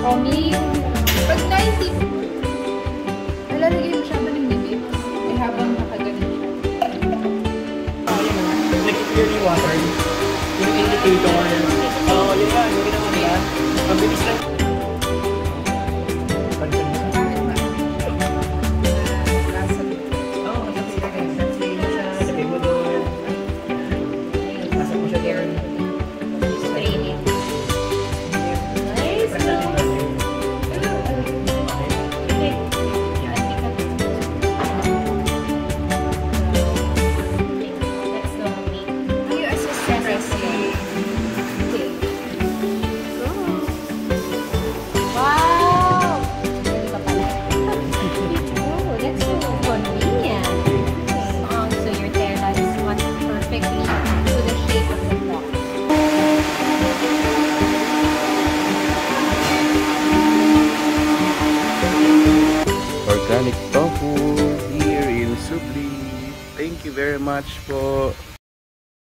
Tommy, pag 90, nalalagay mo siya ba ng bibig? Ay habang nakaganon siya. Nag-clearly water. Yung indicator. Oo, yun yan. Yung ginawa nila. Mabilis lang. Bakit ba? Lasa. Oo, kasi lagay mo siya. Lagay mo doon. Pasok mo siya doon. Training. Nice. Press natin doon. Okay. Let's go, mommy. You assistant recipe. Okay. Go. Wow! Hindi ka pala. Oh, that's so convenient. So your tela is cut perfectly to the shape of the block. Organic tofu here in Subli. Thank you very much po.